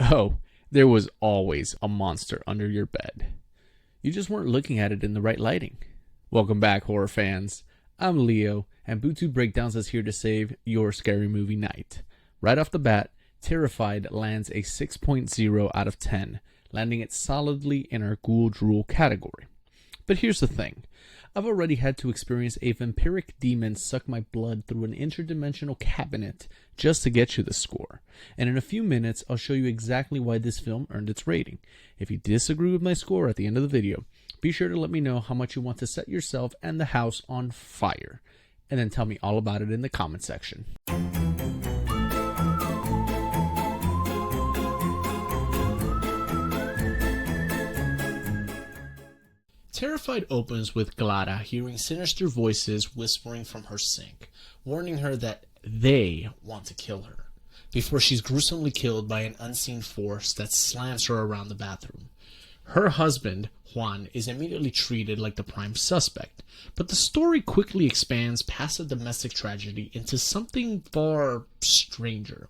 Oh, there was always a monster under your bed. You just weren't looking at it in the right lighting. Welcome back, horror fans. I'm Leo, and Bootube Breakdowns is here to save your scary movie night. Right off the bat, Terrified lands a 6.0 out of 10, landing it solidly in our Ghoul Drool category. But here's the thing. I've already had to experience a vampiric demon suck my blood through an interdimensional cabinet just to get you the score. And in a few minutes, I'll show you exactly why this film earned its rating. If you disagree with my score at the end of the video, be sure to let me know how much you want to set yourself and the house on fire. And then tell me all about it in the comment section. Terrified opens with Clara hearing sinister voices whispering from her sink, warning her that they want to kill her, before she's gruesomely killed by an unseen force that slams her around the bathroom. Her husband, Juan, is immediately treated like the prime suspect, but the story quickly expands past a domestic tragedy into something far stranger.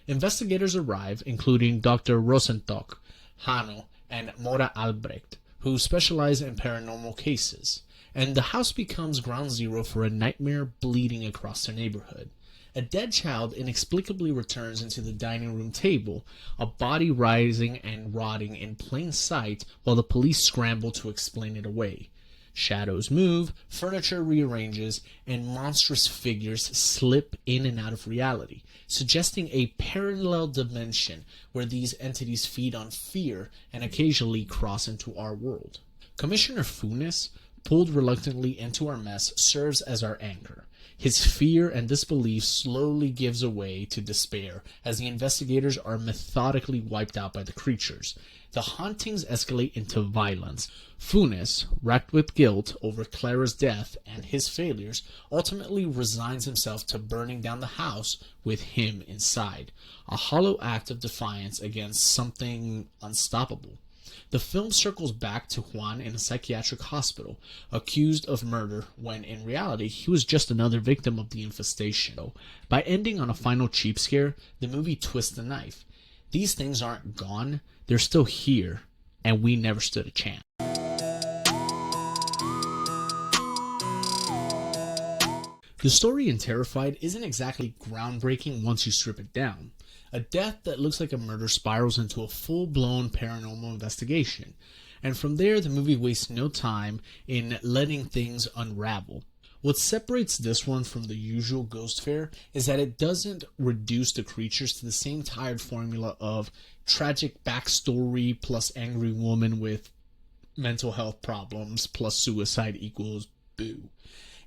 Investigators arrive, including Dr. Rosenstock, Hano, and Mora Albrecht, who specialize in paranormal cases, and the house becomes ground zero for a nightmare bleeding across the neighborhood. A dead child inexplicably returns into the dining room table, a body rising and rotting in plain sight while the police scramble to explain it away. Shadows move, furniture rearranges, and monstrous figures slip in and out of reality, suggesting a parallel dimension where these entities feed on fear and occasionally cross into our world. Commissioner Funes, pulled reluctantly into our mess, serves as our anchor. His fear and disbelief slowly gives way to despair as the investigators are methodically wiped out by the creatures. The hauntings escalate into violence. Funes, racked with guilt over Clara's death and his failures, ultimately resigns himself to burning down the house with him inside, a hollow act of defiance against something unstoppable. The film circles back to Juan in a psychiatric hospital, accused of murder when in reality he was just another victim of the infestation. By ending on a final cheap scare, the movie twists the knife. These things aren't gone, they're still here, and we never stood a chance. The story in Terrified isn't exactly groundbreaking once you strip it down. A death that looks like a murder spirals into a full-blown paranormal investigation, and from there the movie wastes no time in letting things unravel. What separates this one from the usual ghost fare is that it doesn't reduce the creatures to the same tired formula of tragic backstory plus angry woman with mental health problems plus suicide equals boo.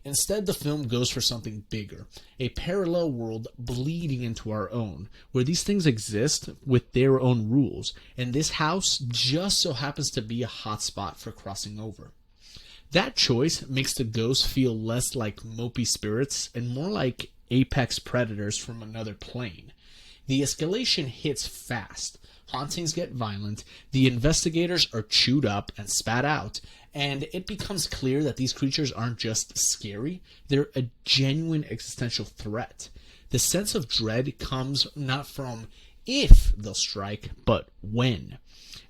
Instead, the film goes for something bigger, a parallel world bleeding into our own, where these things exist with their own rules, and this house just so happens to be a hotspot for crossing over. That choice makes the ghosts feel less like mopey spirits and more like apex predators from another plane. The escalation hits fast. Hauntings get violent, the investigators are chewed up and spat out, and it becomes clear that these creatures aren't just scary, they're a genuine existential threat. The sense of dread comes not from if they'll strike, but when.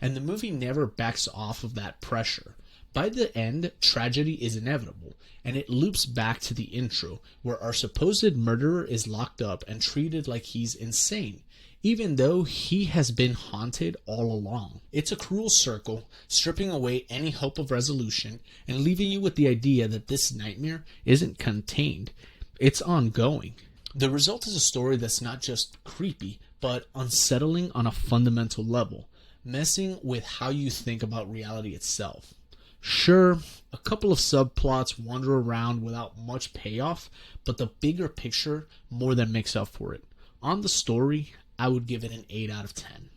And the movie never backs off of that pressure. By the end, tragedy is inevitable, and it loops back to the intro, where our supposed murderer is locked up and treated like he's insane, even though he has been haunted all along. It's a cruel circle, stripping away any hope of resolution and leaving you with the idea that this nightmare isn't contained, it's ongoing. The result is a story that's not just creepy, but unsettling on a fundamental level, messing with how you think about reality itself. Sure, a couple of subplots wander around without much payoff, but the bigger picture more than makes up for it. On the story, I would give it an 8 out of 10.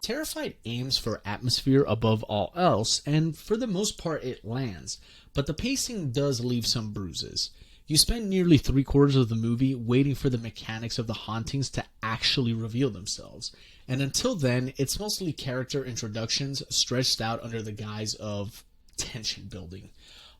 Terrified aims for atmosphere above all else, and for the most part it lands, but the pacing does leave some bruises. You spend nearly 3/4 of the movie waiting for the mechanics of the hauntings to actually reveal themselves, and until then, it's mostly character introductions stretched out under the guise of tension building.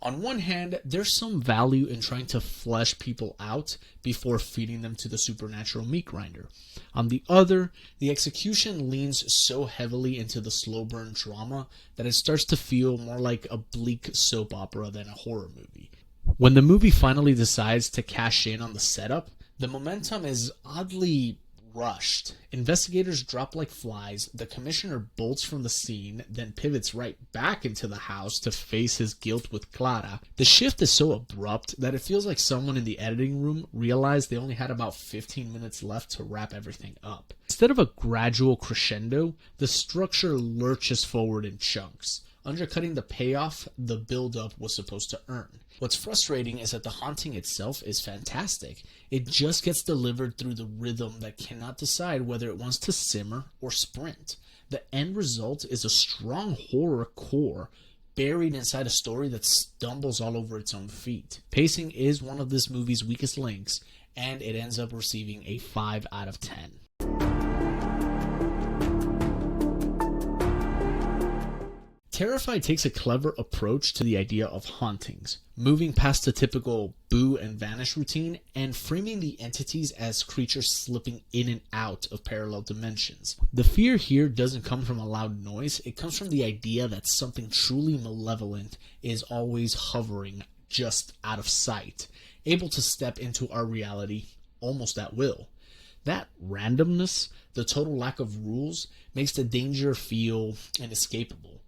On one hand, there's some value in trying to flesh people out before feeding them to the supernatural meat grinder. On the other, the execution leans so heavily into the slow burn drama that it starts to feel more like a bleak soap opera than a horror movie. When the movie finally decides to cash in on the setup, the momentum is oddly rushed. Investigators drop like flies, the commissioner bolts from the scene, then pivots right back into the house to face his guilt with Clara. The shift is so abrupt that it feels like someone in the editing room realized they only had about 15 minutes left to wrap everything up. Instead of a gradual crescendo, the structure lurches forward in chunks, undercutting the payoff the build-up was supposed to earn. What's frustrating is that the haunting itself is fantastic. It just gets delivered through the rhythm that cannot decide whether it wants to simmer or sprint. The end result is a strong horror core buried inside a story that stumbles all over its own feet. Pacing is one of this movie's weakest links, and it ends up receiving a 5 out of 10. Terrified takes a clever approach to the idea of hauntings, moving past the typical boo and vanish routine and framing the entities as creatures slipping in and out of parallel dimensions. The fear here doesn't come from a loud noise, it comes from the idea that something truly malevolent is always hovering just out of sight, able to step into our reality almost at will. That randomness, the total lack of rules, makes the danger feel inescapable.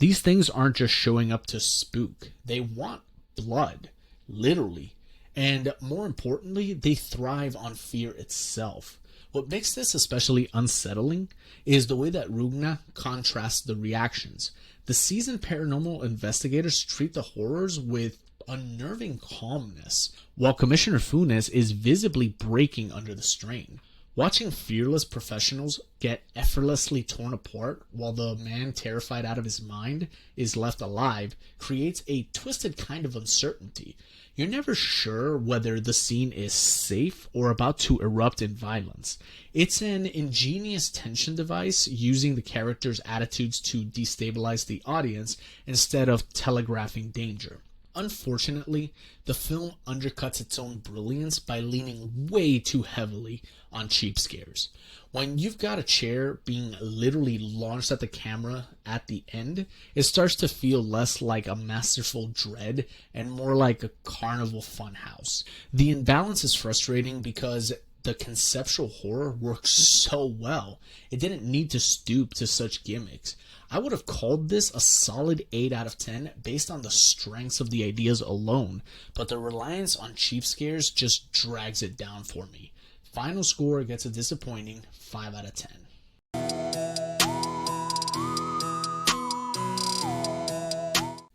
These things aren't just showing up to spook. They want blood, literally. And more importantly, they thrive on fear itself. What makes this especially unsettling is the way that Rugna contrasts the reactions. The seasoned paranormal investigators treat the horrors with unnerving calmness, while Commissioner Funes is visibly breaking under the strain. Watching fearless professionals get effortlessly torn apart while the man terrified out of his mind is left alive creates a twisted kind of uncertainty. You're never sure whether the scene is safe or about to erupt in violence. It's an ingenious tension device using the characters' attitudes to destabilize the audience instead of telegraphing danger. Unfortunately, the film undercuts its own brilliance by leaning way too heavily on cheap scares. When you've got a chair being literally launched at the camera at the end, it starts to feel less like a masterful dread and more like a carnival funhouse. The imbalance is frustrating because the conceptual horror works so well. It didn't need to stoop to such gimmicks. I would have called this a solid 8 out of 10 based on the strengths of the ideas alone, but the reliance on cheap scares just drags it down for me. Final score gets a disappointing 5 out of 10.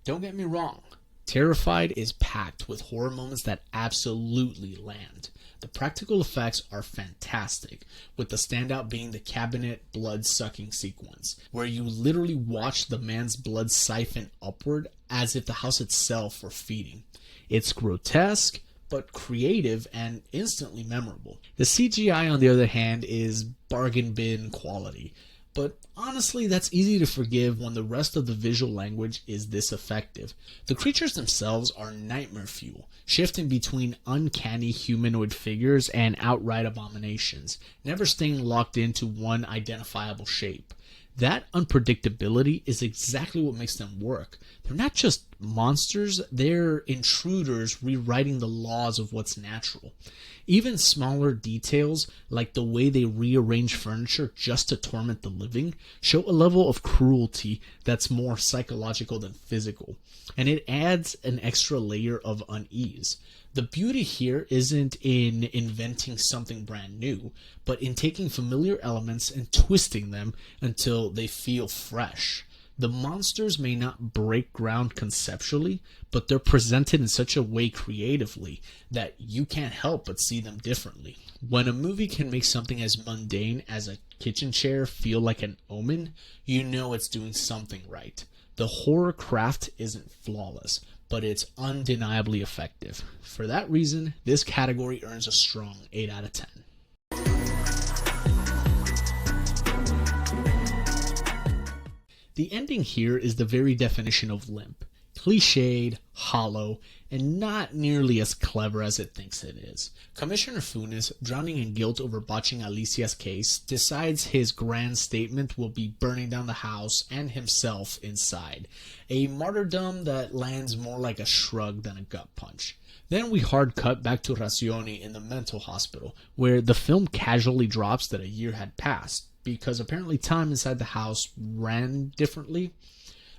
Don't get me wrong, Terrified is packed with horror moments that absolutely land. The practical effects are fantastic, with the standout being the cabinet blood-sucking sequence, where you literally watch the man's blood siphon upward as if the house itself were feeding. It's grotesque, but creative and instantly memorable. The CGI, on the other hand, is bargain bin quality. But honestly, that's easy to forgive when the rest of the visual language is this effective. The creatures themselves are nightmare fuel, shifting between uncanny humanoid figures and outright abominations, never staying locked into one identifiable shape. That unpredictability is exactly what makes them work. They're not just monsters, they're intruders rewriting the laws of what's natural. Even smaller details, like the way they rearrange furniture just to torment the living, show a level of cruelty that's more psychological than physical, and it adds an extra layer of unease. The beauty here isn't in inventing something brand new, but in taking familiar elements and twisting them until they feel fresh. The monsters may not break ground conceptually, but they're presented in such a way creatively that you can't help but see them differently. When a movie can make something as mundane as a kitchen chair feel like an omen, you know it's doing something right. The horror craft isn't flawless, but it's undeniably effective. For that reason, this category earns a strong 8 out of 10. The ending here is the very definition of limp. cliched, hollow, and not nearly as clever as it thinks it is. Commissioner Funes, drowning in guilt over botching Alicia's case, decides his grand statement will be burning down the house and himself inside. A martyrdom that lands more like a shrug than a gut punch. Then we hard cut back to Racioni in the mental hospital, where the film casually drops that a year had passed, because apparently time inside the house ran differently.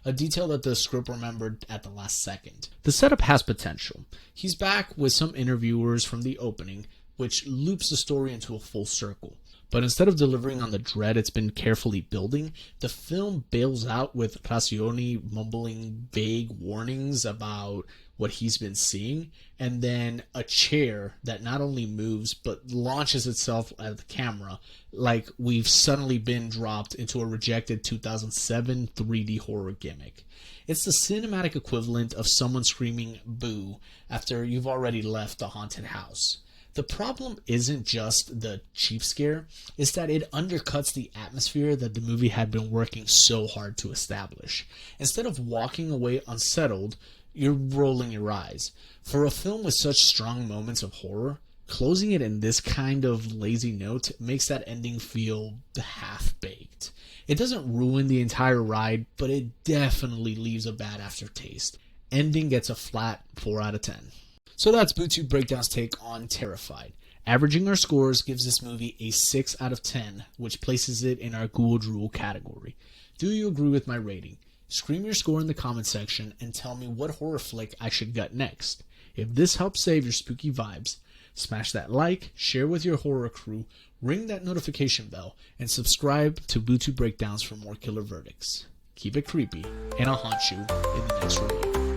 A detail that the script remembered at the last second. The setup has potential. He's back with some interviewers from the opening, which loops the story into a full circle. But instead of delivering on the dread it's been carefully building, the film bails out with Racioni mumbling vague warnings about what he's been seeing, and then a chair that not only moves but launches itself at the camera like we've suddenly been dropped into a rejected 2007 3D horror gimmick. It's the cinematic equivalent of someone screaming boo after you've already left the haunted house. The problem isn't just the cheap scare, it's that it undercuts the atmosphere that the movie had been working so hard to establish. Instead of walking away unsettled, you're rolling your eyes. For a film with such strong moments of horror, closing it in this kind of lazy note makes that ending feel half-baked. It doesn't ruin the entire ride, but it definitely leaves a bad aftertaste. Ending gets a flat 4 out of 10. So that's Bootube Breakdowns' take on Terrified. Averaging our scores gives this movie a 6 out of 10, which places it in our Ghoul Drool category. Do you agree with my rating? Scream your score in the comment section and tell me what horror flick I should gut next. If this helps save your spooky vibes, smash that like, share with your horror crew, ring that notification bell, and subscribe to Bootube Breakdowns for more killer verdicts. Keep it creepy, and I'll haunt you in the next review.